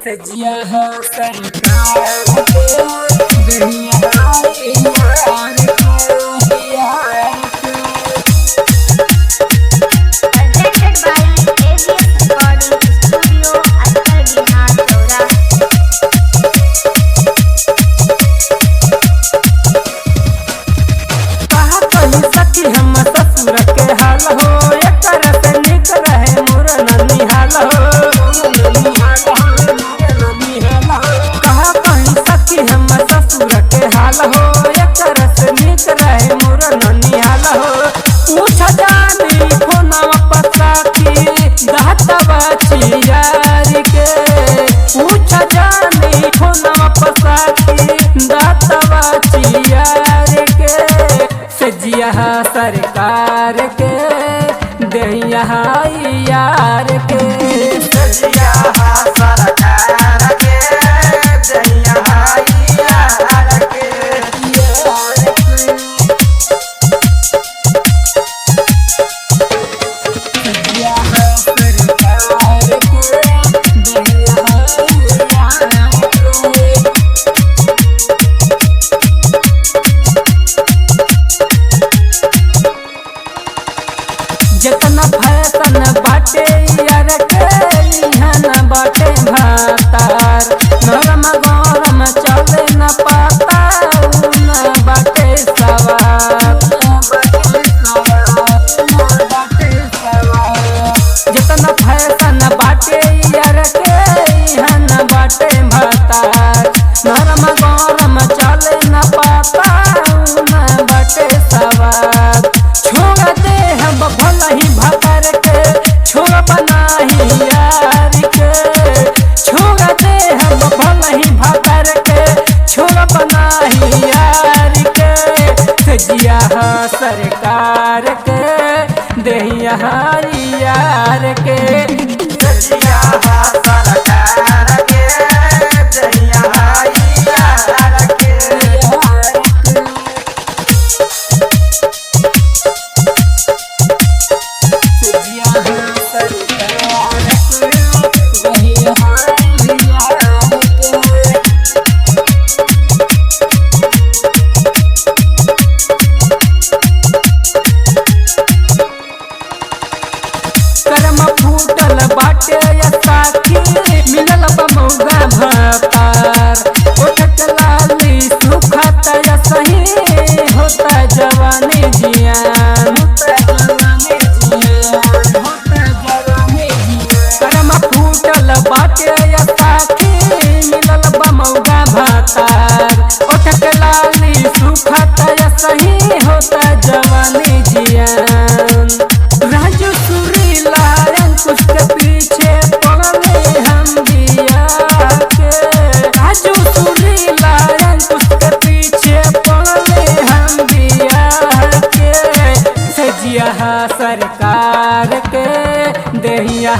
सजिया है सरकार के दुनिया यार को यार को। Presented by AVS Recording Studio, Attal Bihar, Chowra। कहा कहीं सखी हम ससुर के हाल हो, एकर से निक रहे मोर ननिहाल हो। कहा कहीं सखी हम ससुर के हाल हो, एकर से निक रहे मोर ननिहाल हो। पूछ जानी फोनवा पर साथी दहतवा चियार के। पूछ जानी फोनवा पर साथी दहतवा चियार के। सजिया सरकार के दहिया यार के। सजिया सरकार के दहिया यार के। सजिया सरकार के दहिया यार के। जितना फैशन बाटे यार के इहाँ न बाटे भातार। नरम गरम चले न पाता न बाटे सवार। जितना फैशन बाटे यार के इहाँ न बाटे भातार। नरम गरम चले न पाता न बाटे सवार। छोड़ दे हम भला ही भतर के, छोड़ बनाही यार के। छोड़ दे हम भला ही भतर के, छोड़ बनाही यार के। सजिया सरकार के दहिया यार के। सजिया सरकार के दहिया यार के। सजिया सरकार के दहिया यार के। कर्म फूटल बाटे या साथी मिलल बमौगा भतार। उठक लाली सुखत या सही होता जवानी जियान। कर्म फूटल बाटे या साथी मिलल बमौगा भतार। उठक लाली सुखत या सही होता जवानी जियान। राजू सुरीला अंकुश के पीछे पड़ले हम बिया के। राजू सुरीला अंकुश के पीछे पड़ले हम बिया के। सजिया सरकार के दहिया